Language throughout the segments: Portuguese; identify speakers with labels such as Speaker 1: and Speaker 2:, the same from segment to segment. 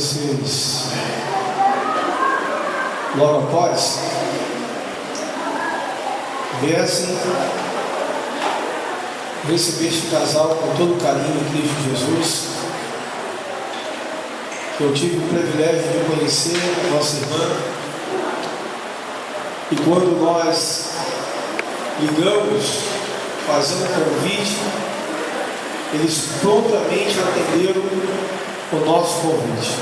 Speaker 1: vocês, logo após, viessem receber este casal com todo carinho em Cristo Jesus. Eu tive o privilégio de conhecer a nossa irmã, e quando nós ligamos, fazendo o convite, eles prontamente atenderam o nosso convite.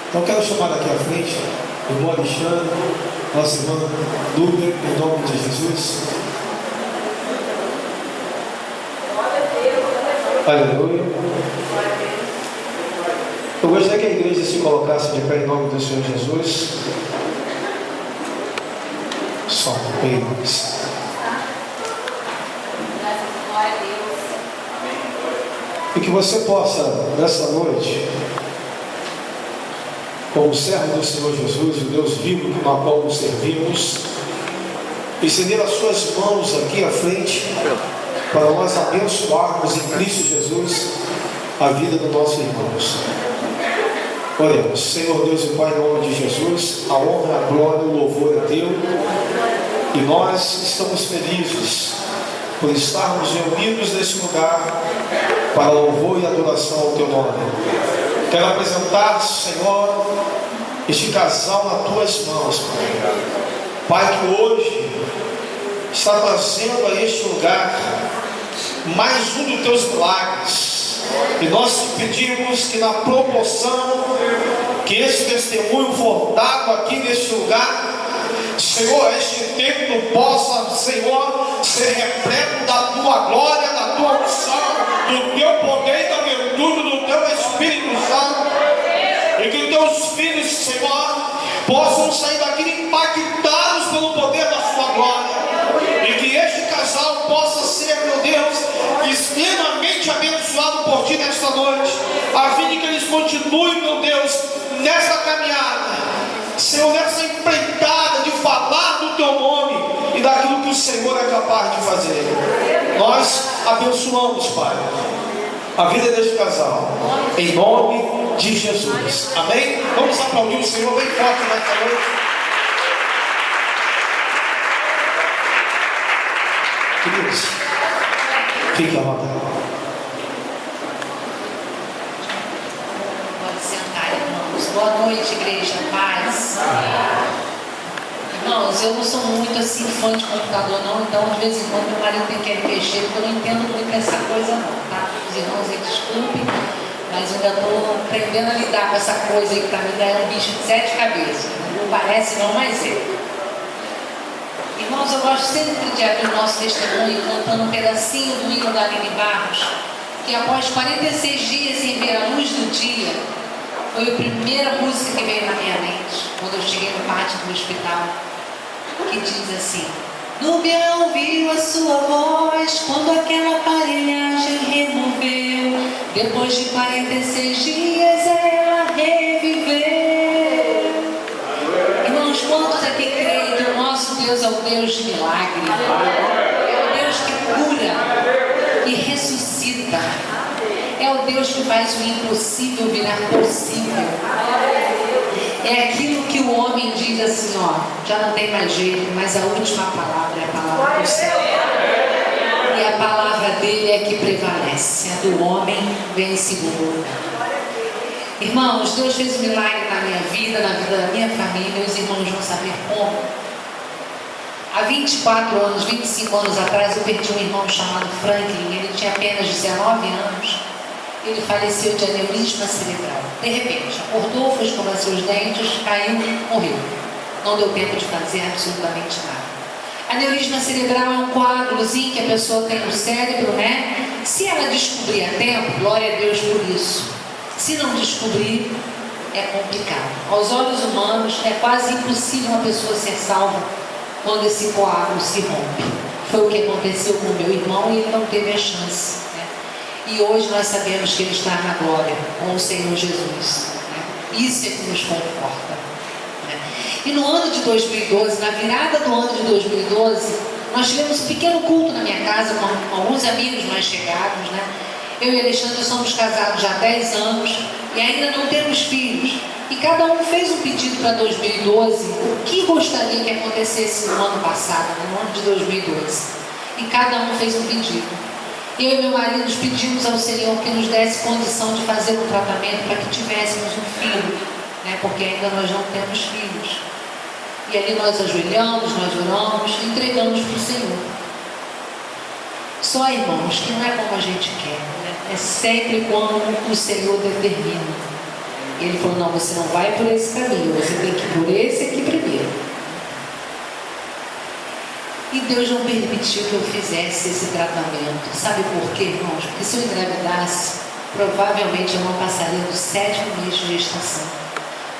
Speaker 1: Então quero chamar aqui à frente o irmão Alexandre, nossa irmã Luber, em nome de Jesus. Aleluia. Eu gostaria que a igreja se colocasse de pé em nome do Senhor Jesus. Só apenas. E que você possa, nessa noite, como servo do Senhor Jesus, o Deus vivo no qual nos servimos, estender as suas mãos aqui à frente, para nós abençoarmos em Cristo Jesus a vida dos nossos irmãos. Oremos. Senhor Deus e Pai, em nome de Jesus, a honra, a glória, o louvor é teu, e nós estamos felizes por estarmos reunidos nesse lugar para louvor e adoração ao teu nome. Quero apresentar, Senhor, este casal nas tuas mãos, Pai. Pai, que hoje está trazendo a este lugar mais um dos teus milagres, e nós te pedimos que na proporção que esse testemunho for dado aqui neste lugar, Senhor, este templo possa, Senhor, ser repleto da tua glória, da tua unção, do teu poder e da virtude do teu Espírito Santo, e que os teus filhos, Senhor, possam sair daqui impactados pelo poder da sua glória, e que este casal possa ser, meu Deus, extremamente abençoado por ti nesta noite, a fim de que eles continuem, meu Deus, nessa caminhada, Senhor, nessa empreitada de falar do teu nome e daquilo que o Senhor é capaz de fazer. Nós abençoamos, Pai, a vida deste casal, em nome de Jesus. Amém? Vamos aplaudir o Senhor bem forte nesta noite. Queridos, fique à vontade.
Speaker 2: Pode sentar, irmãos. Boa noite, igreja. Paz. Irmãos, eu não sou muito assim fã de computador, não. Então, de vez em quando, meu marido tem que mexer, porque eu não entendo muito essa coisa, não. Tá? Os irmãos aí desculpem, mas eu ainda estou aprendendo a lidar com essa coisa aí que para mim é um bicho de 7 cabeças. Não parece, não, mas é. Irmãos, eu gosto sempre de abrir o nosso testemunho cantando um pedacinho do hino da Aline Barros, que após 46 dias sem ver a luz do dia, foi a primeira música que veio na minha mente, quando eu cheguei no pátio do hospital, que diz assim: Núbia ouviu a sua voz quando aquela aparelhagem removeu, depois de 46 dias ela reviveu. Irmãos, quantos aqui creem que o nosso Deus é o Deus de milagre? É o Deus que cura, que ressuscita. É o Deus que faz o impossível virar possível. É aquilo que o homem diz assim, ó, já não tem mais jeito, mas a última palavra é a palavra do céu. E a palavra dele é que prevalece. A do homem vem em segundo lugar. Irmãos, Deus fez um milagre na minha vida, na vida da minha família. Os irmãos vão saber como. Há 24 anos, 25 anos atrás, eu perdi um irmão chamado Franklin. Ele tinha apenas 19 anos. Ele faleceu de aneurisma cerebral. De repente, acordou, foi escovar seus dentes, caiu, morreu. Não deu tempo de fazer absolutamente nada. Aneurisma cerebral é um coágulozinho que a pessoa tem no cérebro, né? Se ela descobrir a tempo, glória a Deus por isso. Se não descobrir, é complicado. Aos olhos humanos, é quase impossível uma pessoa ser salva quando esse coágulo se rompe. Foi o que aconteceu com o meu irmão e ele não teve a chance. Né? E hoje nós sabemos que ele está na glória com o Senhor Jesus. Né? Isso é que nos conforta. Né? E no ano de 2012, na virada do ano de 2012, nós tivemos um pequeno culto na minha casa com alguns amigos mais chegados, né? Eu e Alexandre somos casados já há 10 anos e ainda não temos cada um fez um pedido para 2012, o que gostaria que acontecesse no ano passado, no ano de 2012. E cada um fez um pedido. Eu e meu marido pedimos ao Senhor que nos desse condição de fazer um tratamento para que tivéssemos um filho, né? Porque ainda nós não temos filhos. E ali nós ajoelhamos, nós oramos, entregamos para o Senhor. Só, irmãos, que não é como a gente quer, né? É sempre como o Senhor determina. E Ele falou, não, você não vai por esse caminho, você tem que ir por esse aqui primeiro. E Deus não permitiu que eu fizesse esse tratamento. Sabe por quê, irmãos? Porque se eu engravidasse, provavelmente eu não passaria do 7º mês de gestação.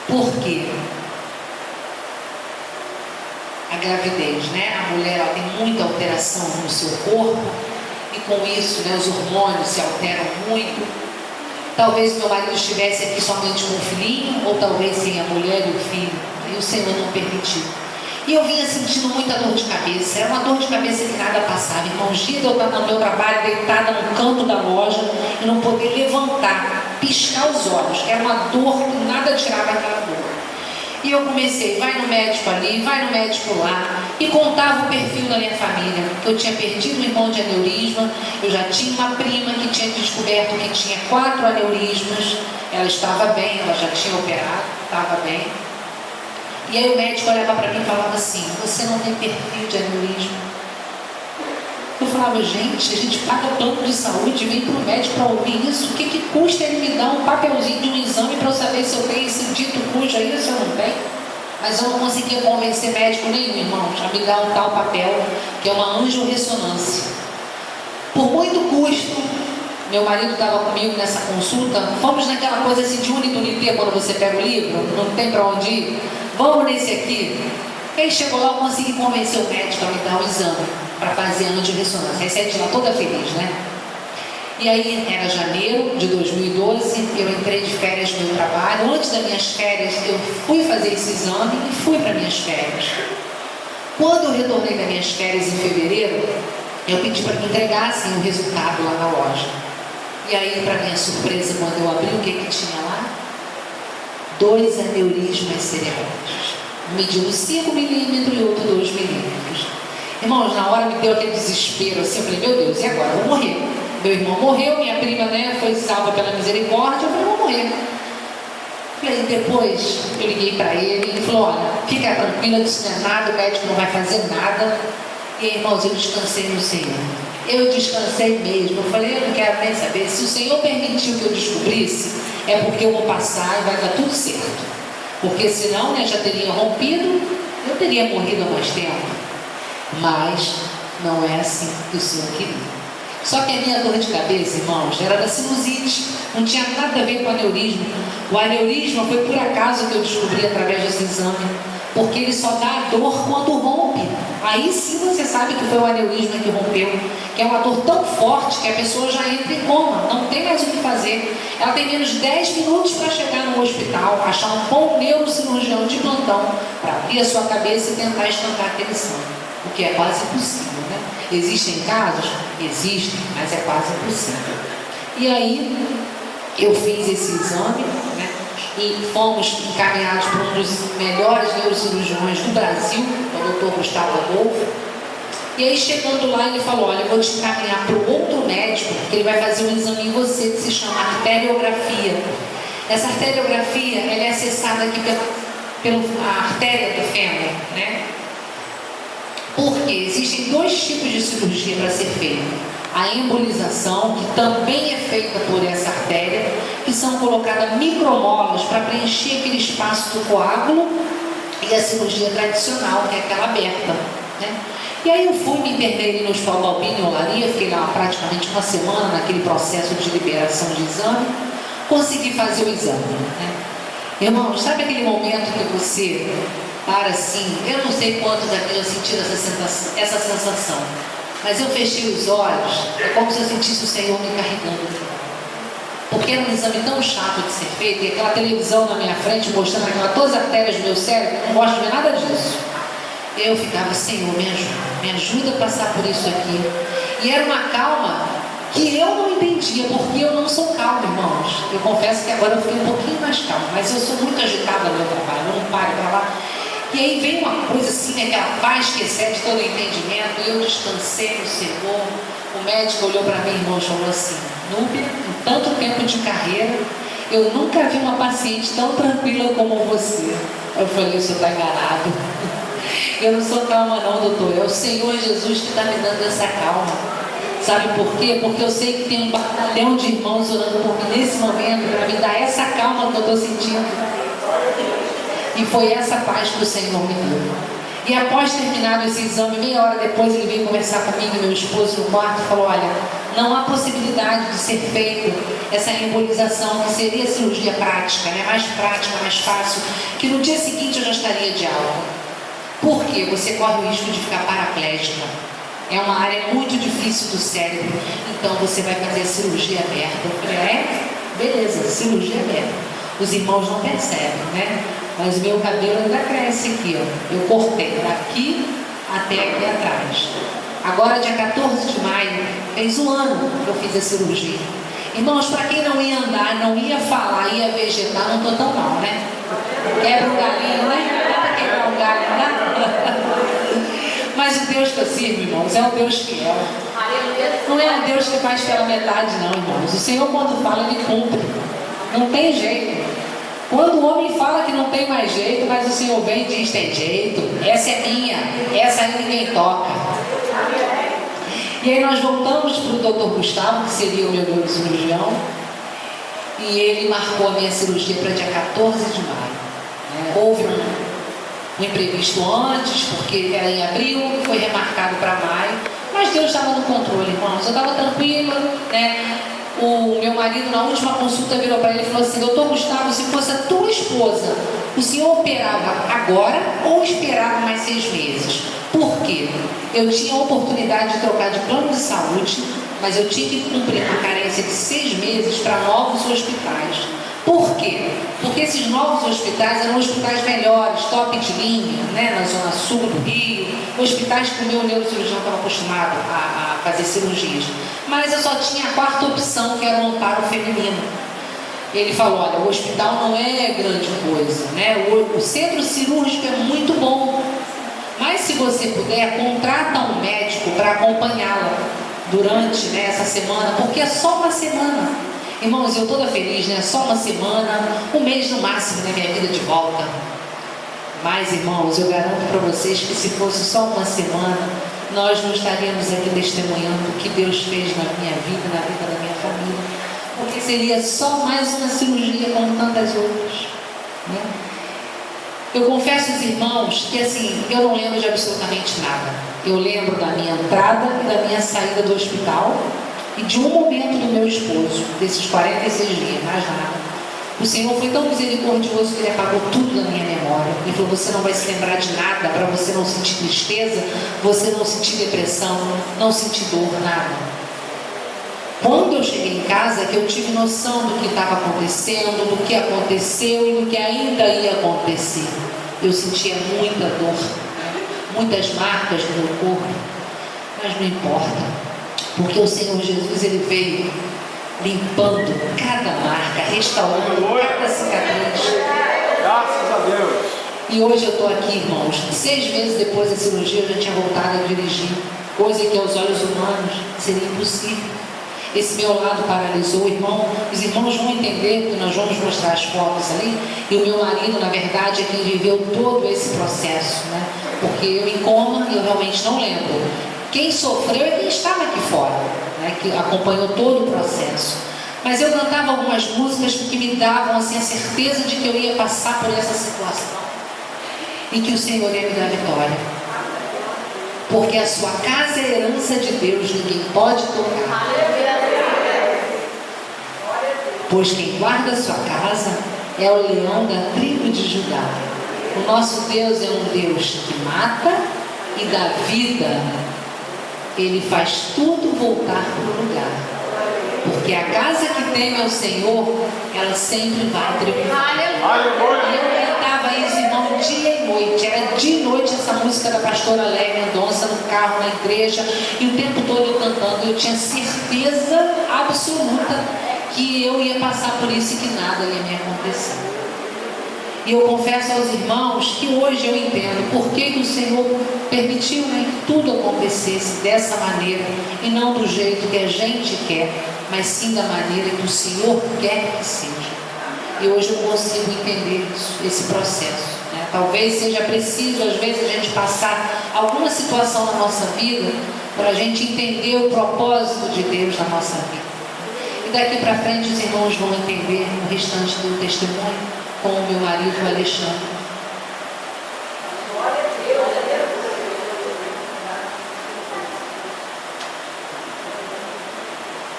Speaker 2: Por quê? A gravidez, né? A mulher ela tem muita alteração no seu corpo e com isso, né, os hormônios se alteram muito. Talvez meu marido estivesse aqui somente com o filhinho, ou talvez sem a mulher e o filho. E o Senhor não permitiu. E eu vinha sentindo muita dor de cabeça. Era uma dor de cabeça que nada passava. Irmãos, dia de eu estar no meu trabalho, deitada no canto da loja e não poder levantar, piscar os olhos. Era uma dor que nada tirava aquela dor. E eu comecei, vai no médico ali, vai no médico lá, e contava o perfil da minha família. Eu tinha perdido um irmão de aneurisma, eu já tinha uma prima que tinha descoberto que tinha 4 aneurismas, ela estava bem, ela já tinha operado, estava bem. E aí o médico olhava para mim e falava assim, você não tem perfil de aneurisma. Eu falava, gente, a gente paga plano de saúde, vem para o médico para ouvir isso, o que custa ele me dar um papelzinho de um exame para eu saber se eu tenho esse dito cujo aí ou se eu não tenho? Mas eu não conseguia convencer médico nenhum, irmãos, a me dar um tal papel, que é uma angiorressonância. Por muito custo, meu marido estava comigo nessa consulta, fomos naquela coisa assim de unidunité, quando você pega o livro, não tem para onde ir, vamos nesse aqui. Aí chegou lá, eu consegui convencer o médico a me dar o exame para fazer a angiorressonância. Aí saí de lá toda feliz, né? E aí era janeiro de 2012, eu entrei de férias no meu trabalho. Antes das minhas férias, eu fui fazer esse exame e fui para minhas férias. Quando eu retornei das minhas férias em fevereiro, eu pedi para que entregassem o resultado lá na loja. E aí, para minha surpresa, quando eu abri, o que tinha lá? 2 aneurismas cerebrais. Um medindo 5 milímetros e outro 2 milímetros. Irmãos, na hora me deu aquele desespero assim, eu falei, meu Deus, e agora? Eu vou morrer. Meu irmão morreu, minha prima, né, foi salva pela misericórdia, eu falei, eu vou morrer. E aí depois eu liguei para ele e ele falou, olha, fica tranquila, isso não é nada, o médico não vai fazer nada. E aí, irmãos, eu descansei no Senhor. Eu descansei mesmo. Eu falei, eu não quero nem saber. Se o Senhor permitiu que eu descobrisse, é porque eu vou passar e vai dar tudo certo. Porque senão, né, já teria rompido, eu teria morrido há mais tempo. Mas não é assim que o Senhor queria. Só que a minha dor de cabeça, irmãos, era da sinusite, não tinha nada a ver com aneurisma. O aneurisma foi por acaso que eu descobri através desse exame, porque ele só dá dor quando rompe. Aí sim você sabe que foi o aneurisma que rompeu, que é uma dor tão forte que a pessoa já entra em coma, não tem mais o que fazer. Ela tem menos de 10 minutos para chegar no hospital, achar um bom neurocirurgião de plantão para abrir a sua cabeça e tentar estancar aquele sangue. O que é quase impossível, né? Existem casos? Existem, mas é quase impossível. E aí, eu fiz esse exame, né? E fomos encaminhados por um dos melhores neurocirurgiões do Brasil, o Dr. Gustavo Adolfo. E aí, chegando lá, ele falou, olha, eu vou te encaminhar para o outro médico, que ele vai fazer um exame em você, que se chama arteriografia. Essa arteriografia, ela é acessada aqui pela artéria do fêmur, né? Porque existem 2 tipos de cirurgia para ser feita. A embolização, que também é feita por essa artéria, que são colocadas micromolas para preencher aquele espaço do coágulo, e a cirurgia tradicional, que é aquela aberta, né? E aí eu fui, me internei no Hospital Balbino, em Olaria, fiquei lá praticamente uma semana naquele processo de liberação de exame, consegui fazer o exame, né? Irmãos, sabe aquele momento que você para assim, eu não sei quantos aqui já sentiram essa sensação, mas eu fechei os olhos, é como se eu sentisse o Senhor me carregando. Porque era um exame tão chato de ser feito, e aquela televisão na minha frente mostrando todas as artérias do meu cérebro, eu não gosto de ver nada disso. E eu ficava, Senhor, me ajuda a passar por isso aqui. E era uma calma que eu não entendia, porque eu não sou calma, irmãos. Eu confesso que agora eu fiquei um pouquinho mais calma, mas eu sou muito agitada no meu trabalho, eu não paro para lá. E aí veio uma coisa assim, aquela paz que excede todo o entendimento, e eu descansei no Senhor. O médico olhou para mim, irmão, e falou assim: Núbia, em tanto tempo de carreira, eu nunca vi uma paciente tão tranquila como você. Eu falei: o senhor está enganado. Eu não sou calma não, doutor, é o Senhor Jesus que está me dando essa calma. Sabe por quê? Porque eu sei que tem um batalhão de irmãos orando por mim nesse momento, para me dar essa calma que eu estou sentindo. E foi essa paz que o Senhor me deu. E após terminado esse exame, meia hora depois, ele veio conversar comigo e meu esposo no quarto e falou: olha, não há possibilidade de ser feita essa embolização, que seria cirurgia prática, né? Mais prática, mais fácil, que no dia seguinte eu já estaria de alta. Por quê? Você corre o risco de ficar paraplégica. É uma área muito difícil do cérebro, então você vai fazer a cirurgia aberta. Eu falei: beleza, cirurgia aberta. Os irmãos não percebem, né? Mas o meu cabelo ainda cresce aqui, ó. Eu cortei daqui até aqui atrás. Agora, dia 14 de maio, fez um ano que eu fiz a cirurgia. Irmãos, para quem não ia andar, não ia falar, ia vegetar, não estou tão mal, né? Quebra um galinho, né? Dá para quebrar um galho, né? Mas o Deus que eu sirvo, irmãos, é um Deus fiel. Não é um Deus que faz pela metade, não, irmãos. O Senhor, quando fala, Ele cumpre. Não tem jeito. Quando o homem fala que não tem mais jeito, mas o Senhor vem e diz: tem jeito, essa é minha, essa aí ninguém toca. E aí nós voltamos para o doutor Gustavo, que seria o meu neurocirurgião, e ele marcou a minha cirurgia para dia 14 de maio. Houve um imprevisto antes, porque era em abril, foi remarcado para maio, mas Deus estava no controle, irmãos. Eu estava tranquila, né? O meu marido, na última consulta, virou para ele e falou assim: doutor Gustavo, se fosse a tua esposa, o senhor operava agora ou esperava mais 6 meses? Por quê? Eu tinha a oportunidade de trocar de plano de saúde, mas eu tinha que cumprir uma carência de 6 meses para novos hospitais. Por quê? Porque esses novos hospitais eram hospitais melhores, top de linha, né, na zona sul do Rio, hospitais que o meu neurocirurgião estava acostumado a fazer cirurgias. Mas eu só tinha a quarta opção, que era o amparo feminino. Ele falou: olha, o hospital não é grande coisa, né? O centro cirúrgico é muito bom, mas se você puder, contrata um médico para acompanhá-la durante, né, essa semana, porque é só uma semana. Irmãos, eu toda feliz, né? Só uma semana, um mês no máximo, né? Minha vida de volta. Mas, irmãos, eu garanto para vocês que se fosse só uma semana, nós não estaríamos aqui testemunhando o que Deus fez na minha vida, na vida da minha família, porque seria só mais uma cirurgia como tantas outras, né? Eu confesso aos irmãos que, assim, eu não lembro de absolutamente nada. Eu lembro da minha entrada e da minha saída do hospital e de um momento do meu esposo, desses 46 dias, mais nada. O Senhor foi tão misericordioso que Ele apagou tudo da minha memória. Ele falou: você não vai se lembrar de nada, para você não sentir tristeza, você não sentir depressão, não sentir dor, nada. Quando eu cheguei em casa, que eu tive noção do que estava acontecendo, do que aconteceu e do que ainda ia acontecer. Eu sentia muita dor, muitas marcas no meu corpo, mas não importa, porque o Senhor Jesus, Ele veio limpando cada marca, restaurando cada cicatriz.
Speaker 3: Graças a Deus.
Speaker 2: E hoje eu estou aqui, irmãos. 6 meses depois da cirurgia, eu já tinha voltado a dirigir, coisa que aos olhos humanos seria impossível. Esse meu lado paralisou, irmão. Os irmãos vão entender, que nós vamos mostrar as fotos ali. E o meu marido, na verdade, é quem viveu todo esse processo, né? Porque eu em coma e eu realmente não lembro. Quem sofreu é quem estava aqui fora, né? Que acompanhou todo o processo. Mas eu cantava algumas músicas que me davam assim, a certeza de que eu ia passar por essa situação e que o Senhor ia me dar vitória. Porque a sua casa é herança de Deus, ninguém pode tocar. Pois quem guarda a sua casa é o leão da tribo de Judá. O nosso Deus é um Deus que mata e dá vida. Ele faz tudo voltar para o lugar. Porque a casa que teme ao Senhor, ela sempre vai triunfar. E eu cantava isso, irmão, dia e noite. Era dia e noite essa música da pastora Léia Mendonça no carro, na igreja, e o tempo todo eu cantando. Eu tinha certeza absoluta que eu ia passar por isso e que nada ia me acontecer. E eu confesso aos irmãos que hoje eu entendo por que o Senhor permitiu, né, que tudo acontecesse dessa maneira e não do jeito que a gente quer, mas sim da maneira que o Senhor quer que seja. E hoje eu consigo entender isso, esse processo, né? Talvez seja preciso às vezes a gente passar alguma situação na nossa vida para a gente entender o propósito de Deus na nossa vida. E daqui para frente os irmãos vão entender o restante do testemunho com o meu marido Alexandre.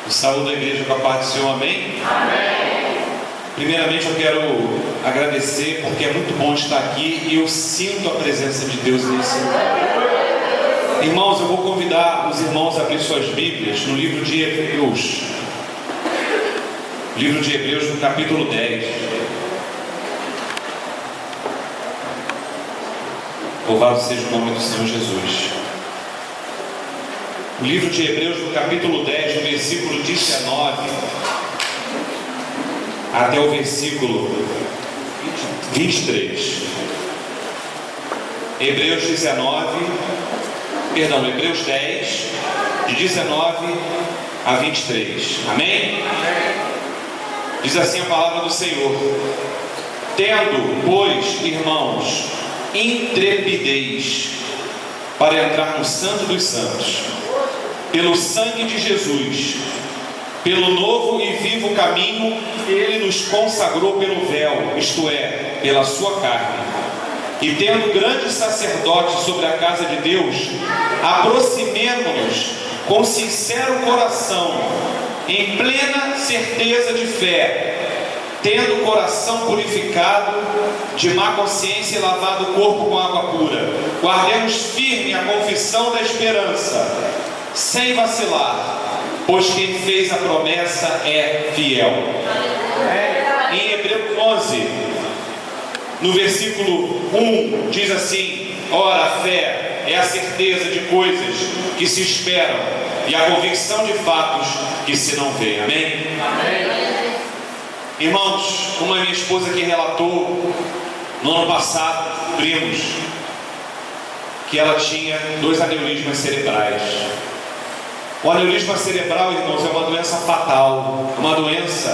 Speaker 4: Saúde da igreja com a paz do Senhor, amém? Amém. Primeiramente eu quero agradecer porque é muito bom estar aqui e eu sinto a presença de Deus nesse lugar. Irmãos, eu vou convidar os irmãos a abrir suas Bíblias no livro de Hebreus. Livro de Hebreus, no capítulo 10. Louvado seja o nome do Senhor Jesus. O livro de Hebreus, no capítulo 10, no versículo 19 até o versículo 23. Hebreus 10, de 19 a 23. Amém? Diz assim a palavra do Senhor: tendo, pois, irmãos, intrepidez para entrar no Santo dos Santos, pelo sangue de Jesus, pelo novo e vivo caminho que Ele nos consagrou pelo véu, isto é, pela sua carne. E tendo grande sacerdote sobre a casa de Deus, aproximemo-nos com sincero coração, em plena certeza de fé, tendo o coração purificado de má consciência e lavado o corpo com água pura. Guardemos firme a confissão da esperança, sem vacilar, pois quem fez a promessa é fiel. Em Hebreus 11, no versículo 1, diz assim: ora, a fé é a certeza de coisas que se esperam e a convicção de fatos que se não veem. Amém? Amém. Irmãos, uma minha esposa que relatou no ano passado, primos, que ela tinha 2 aneurismas cerebrais. O aneurisma cerebral, irmãos, é uma doença fatal, uma doença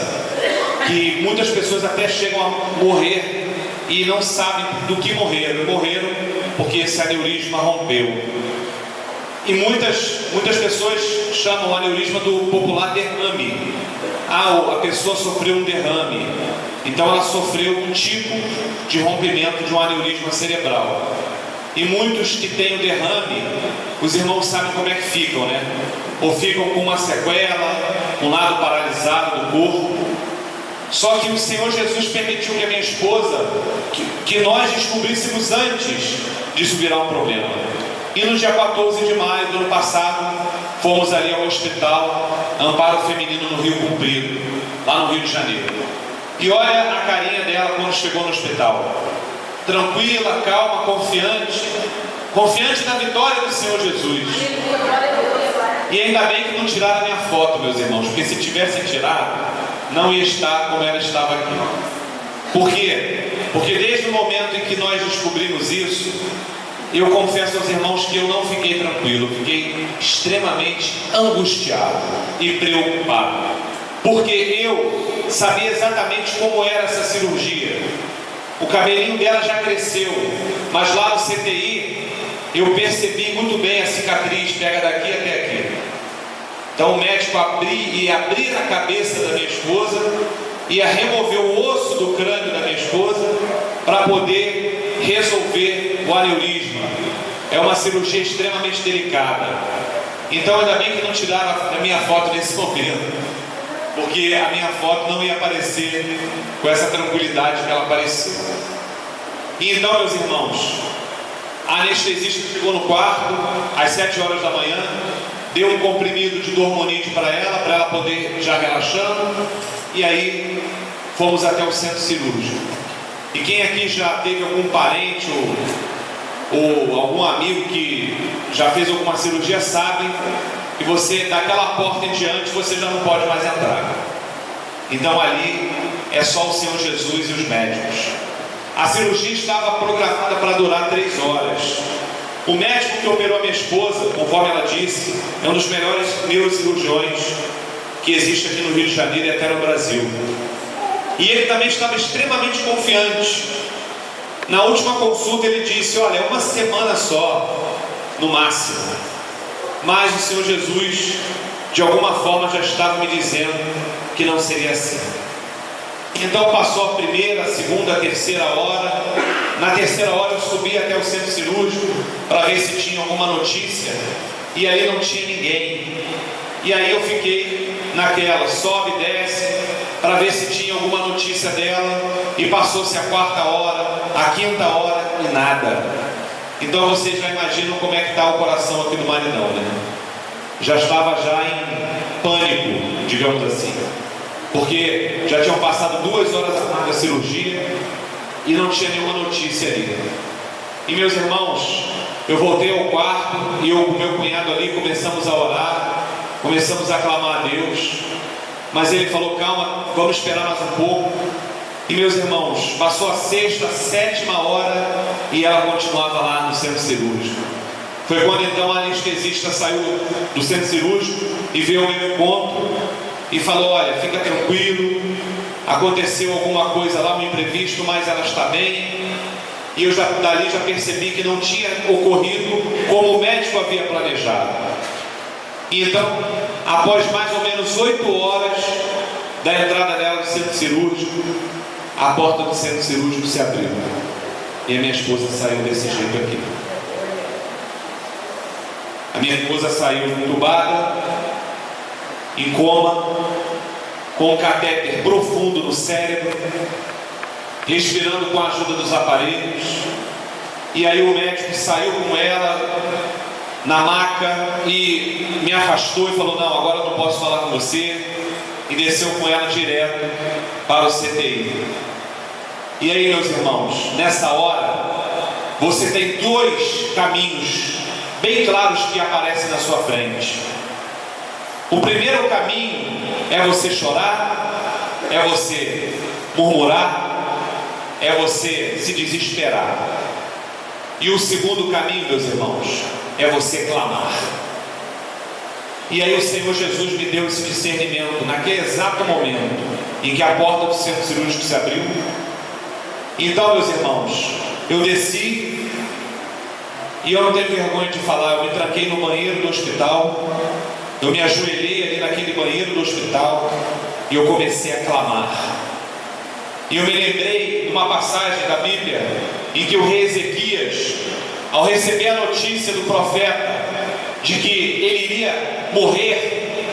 Speaker 4: que muitas pessoas até chegam a morrer e não sabem do que morreram. Morreram porque esse aneurisma rompeu. E muitas pessoas chamam o aneurisma do popular derrame. A pessoa sofreu um derrame, então ela sofreu um tipo de rompimento de um aneurisma cerebral. E muitos que têm o derrame, os irmãos sabem como é que ficam, né? Ou ficam com uma sequela, um lado paralisado do corpo. Só que o Senhor Jesus permitiu que a minha esposa, que nós descobríssemos antes disso virar um problema. E no dia 14 de maio do ano passado, fomos ali ao hospital Amparo Feminino no Rio Comprido, lá no Rio de Janeiro. E olha a carinha dela quando chegou no hospital. Tranquila, calma, confiante da vitória do Senhor Jesus. E ainda bem que não tiraram a minha foto, meus irmãos, porque se tivessem tirado, não ia estar como ela estava aqui. Por quê? Porque desde o momento em que nós descobrimos isso, eu confesso aos irmãos que eu não fiquei tranquilo, fiquei extremamente angustiado e preocupado, porque eu sabia exatamente como era essa cirurgia. O cabelinho dela já cresceu, mas lá no CTI eu percebi muito bem a cicatriz, pega daqui até aqui. Então o médico ia abrir a cabeça da minha esposa, ia remover o osso do crânio da minha esposa para poder resolver o aneurisma. É uma cirurgia extremamente delicada. Então ainda bem que não tiraram a minha foto nesse momento, porque a minha foto não ia aparecer com essa tranquilidade que ela apareceu. E então, meus irmãos, a anestesista chegou no quarto às 7 horas da manhã, deu um comprimido de dormonide para ela poder já relaxando, e aí fomos até o centro cirúrgico. E quem aqui já teve algum parente ou algum amigo que já fez alguma cirurgia sabe que você, daquela porta em diante, você já não pode mais entrar. Então ali é só o Senhor Jesus e os médicos. A cirurgia estava programada para durar 3 horas. O médico que operou a minha esposa, conforme ela disse, é um dos melhores neurocirurgiões que existe aqui no Rio de Janeiro e até no Brasil. E ele também estava extremamente confiante. Na última consulta ele disse: olha, é uma semana só, no máximo. Mas o Senhor Jesus, de alguma forma, já estava me dizendo que não seria assim. Então passou a primeira, a segunda, a terceira hora. Na terceira hora eu subi até o centro cirúrgico para ver se tinha alguma notícia. E aí não tinha ninguém. E aí eu fiquei naquela, sobe e desce, para ver se tinha alguma notícia dela. E passou-se a 4ª hora, a 5ª hora e nada. Então vocês já imaginam como é que está o coração aqui do maridão, né? Já estava já em pânico, digamos assim. Porque já tinham passado 2 horas da cirurgia e não tinha nenhuma notícia ali. E meus irmãos, eu voltei ao quarto e eu com meu cunhado ali começamos a orar, começamos a clamar a Deus. Mas ele falou: calma, vamos esperar mais um pouco. E meus irmãos, passou a 6ª, 7ª hora e ela continuava lá no centro cirúrgico. Foi quando então a anestesista saiu do centro cirúrgico e veio ao meu encontro e falou: olha, fica tranquilo, aconteceu alguma coisa lá, um imprevisto, mas ela está bem. E eu dali já percebi que não tinha ocorrido como o médico havia planejado. E então, após mais ou menos 8 horas da entrada dela no centro cirúrgico, a porta do centro cirúrgico se abriu e a minha esposa saiu desse jeito aqui. A minha esposa saiu entubada, em coma, com um catéter profundo no cérebro, respirando com a ajuda dos aparelhos. E aí o médico saiu com ela na maca e me afastou e falou: não, agora eu não posso falar com você. E desceu com ela direto para o CTI. E aí, meus irmãos, nessa hora você tem 2 caminhos bem claros que aparecem na sua frente. O primeiro caminho é você chorar, é você murmurar, é você se desesperar. E o segundo caminho, meus irmãos, é você clamar. E aí o Senhor Jesus me deu esse discernimento naquele exato momento em que a porta do centro cirúrgico se abriu. Então, meus irmãos, eu desci e eu não tenho vergonha de falar, eu me tranquei no banheiro do hospital, eu me ajoelhei ali naquele banheiro do hospital e eu comecei a clamar. E eu me lembrei de uma passagem da Bíblia em que o rei Ezequias, ao receber a notícia do profeta de que ele iria morrer,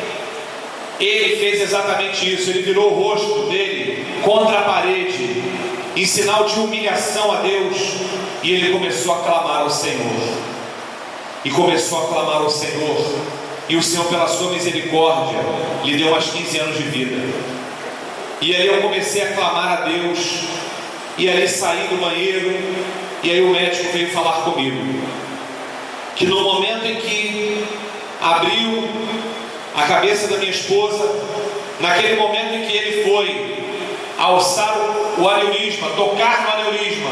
Speaker 4: ele fez exatamente isso. Ele virou o rosto dele contra a parede, em sinal de humilhação a Deus, e ele começou a clamar ao Senhor. E começou a clamar ao Senhor, e o Senhor, pela sua misericórdia, lhe deu mais 15 anos de vida. E aí eu comecei a clamar a Deus, e aí saí do banheiro, e aí o médico veio falar comigo, que no momento em que abriu a cabeça da minha esposa, naquele momento em que ele foi alçar o aneurisma, tocar no aneurisma,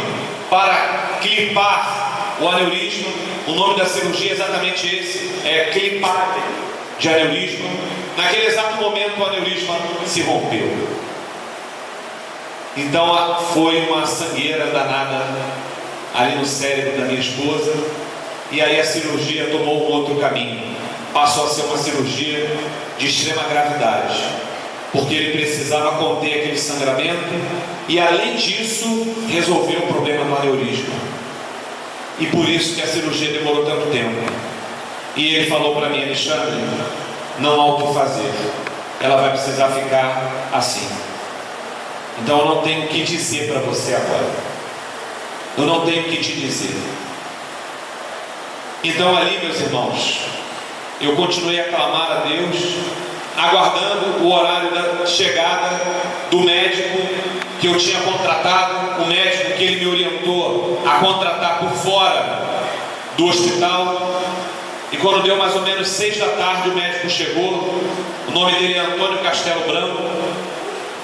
Speaker 4: para clipar o aneurisma, o nome da cirurgia é exatamente esse, é clipagem de aneurisma. Naquele exato momento o aneurisma se rompeu. Então foi uma sangueira danada ali no cérebro da minha esposa. E aí a cirurgia tomou um outro caminho. Passou a ser uma cirurgia de extrema gravidade, porque ele precisava conter aquele sangramento e, além disso, resolver o problema do aneurisma. E por isso que a cirurgia demorou tanto tempo. E ele falou para mim: Alexandre, não há o que fazer, ela vai precisar ficar assim. Então eu não tenho o que dizer para você agora, eu não tenho o que te dizer. Então ali, meus irmãos, eu continuei a clamar a Deus, aguardando o horário da chegada do médico que eu tinha contratado, o médico que ele me orientou a contratar por fora do hospital. E quando deu mais ou menos 6 da tarde, o médico chegou. O nome dele é Antônio Castelo Branco.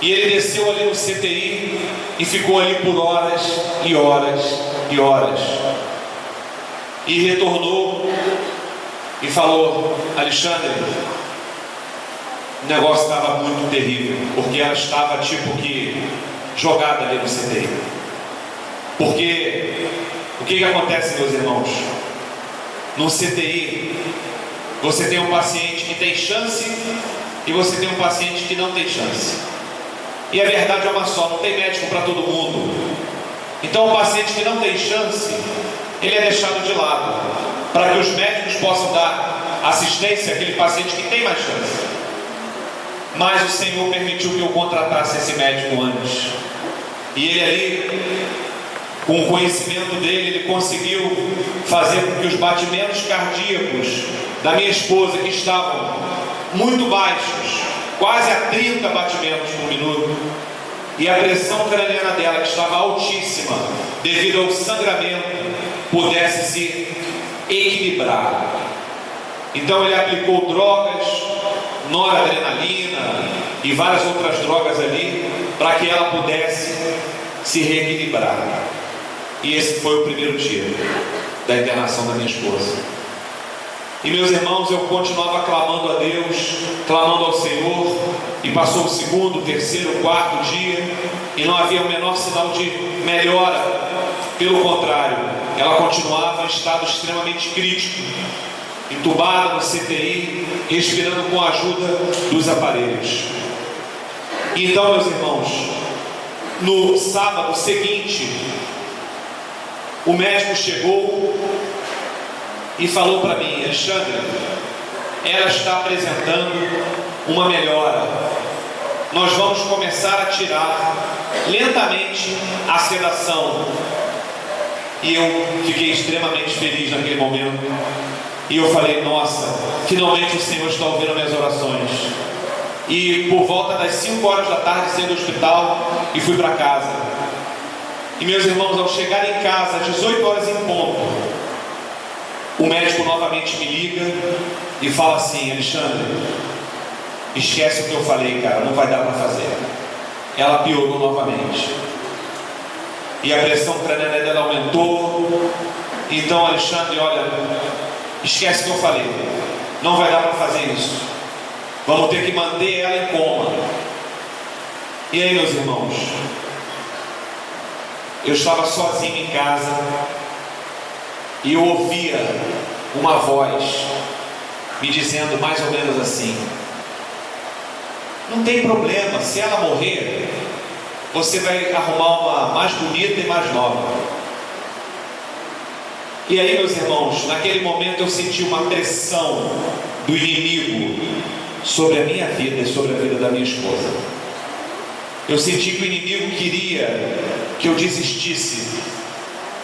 Speaker 4: E ele desceu ali no CTI e ficou ali por horas e horas e horas. E retornou e falou: Alexandre, o negócio estava muito terrível, porque ela estava tipo que jogada ali no CTI. Porque o que acontece, meus irmãos? No CTI, você tem um paciente que tem chance e você tem um paciente que não tem chance. E a verdade é uma só, não tem médico para todo mundo. Então o paciente que não tem chance, ele é deixado de lado, para que os médicos possam dar assistência àquele paciente que tem mais chance. Mas o Senhor permitiu que eu contratasse esse médico antes. E ele ali, com o conhecimento dele, ele conseguiu fazer com que os batimentos cardíacos da minha esposa, que estavam muito baixos, quase a 30 batimentos por minuto, e a pressão craniana dela, que estava altíssima, devido ao sangramento, pudesse se equilibrar. Então ele aplicou drogas, noradrenalina e várias outras drogas ali, para que ela pudesse se reequilibrar. E esse foi o primeiro dia da internação da minha esposa. E meus irmãos, eu continuava clamando a Deus, clamando ao Senhor, e passou o segundo, terceiro, quarto dia, e não havia o menor sinal de melhora. Pelo contrário, ela continuava em estado extremamente crítico, entubada no CTI, respirando com a ajuda dos aparelhos. Então, meus irmãos, no sábado seguinte, o médico chegou e falou para mim: Alexandre, ela está apresentando uma melhora. Nós vamos começar a tirar lentamente a sedação. E eu fiquei extremamente feliz naquele momento. E eu falei: nossa, finalmente o Senhor está ouvindo minhas orações. E por volta das 5 horas da tarde saí do hospital e fui para casa. E meus irmãos, ao chegar em casa, às 18 horas em ponto, o médico novamente me liga e fala assim: Alexandre, esquece o que eu falei, cara, não vai dar para fazer. Ela piorou novamente. E a pressão craniana dela aumentou. Então, Alexandre, olha, esquece o que eu falei. Não vai dar para fazer isso. Vamos ter que manter ela em coma. E aí, meus irmãos, eu estava sozinho em casa e eu ouvia uma voz me dizendo mais ou menos assim: não tem problema, se ela morrer, você vai arrumar uma mais bonita e mais nova. E aí, meus irmãos, naquele momento eu senti uma pressão do inimigo sobre a minha vida e sobre a vida da minha esposa. Eu senti que o inimigo queria que eu desistisse,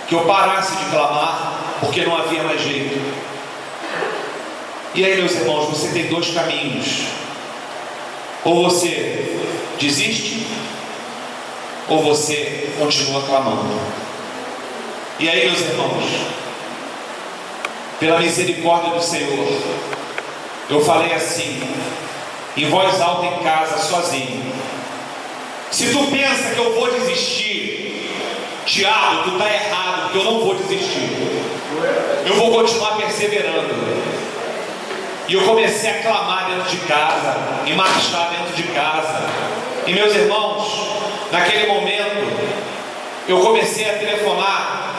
Speaker 4: que eu parasse de clamar, porque não havia mais jeito. E aí, meus irmãos, você tem 2 caminhos: ou você desiste, ou você continua clamando. E aí, meus irmãos, pela misericórdia do Senhor, eu falei assim, em voz alta em casa, sozinho: se tu pensa que eu vou desistir, diabo, tu está errado, porque eu não vou desistir. Eu vou continuar perseverando. E eu comecei a clamar dentro de casa, e marchar dentro de casa. E meus irmãos, naquele momento, eu comecei a telefonar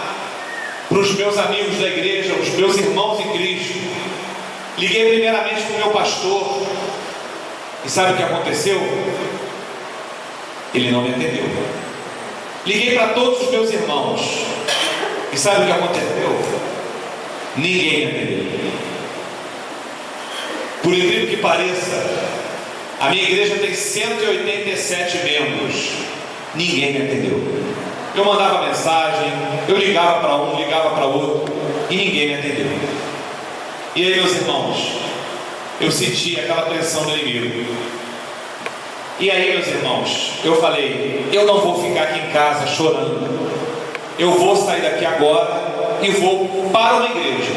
Speaker 4: para os meus amigos da igreja, os meus irmãos em Cristo. Liguei primeiramente para o meu pastor. E sabe o que aconteceu? Ele não me atendeu. Liguei para todos os meus irmãos. E sabe o que aconteceu? Ninguém me atendeu. Por incrível que pareça, a minha igreja tem 187 membros. Ninguém me atendeu. Eu mandava mensagem, eu ligava para um, ligava para outro, e ninguém me atendeu. E aí, meus irmãos, eu senti aquela pressão do inimigo. E aí, meus irmãos, eu falei, eu não vou ficar aqui em casa chorando. Eu vou sair daqui agora e vou para uma igreja.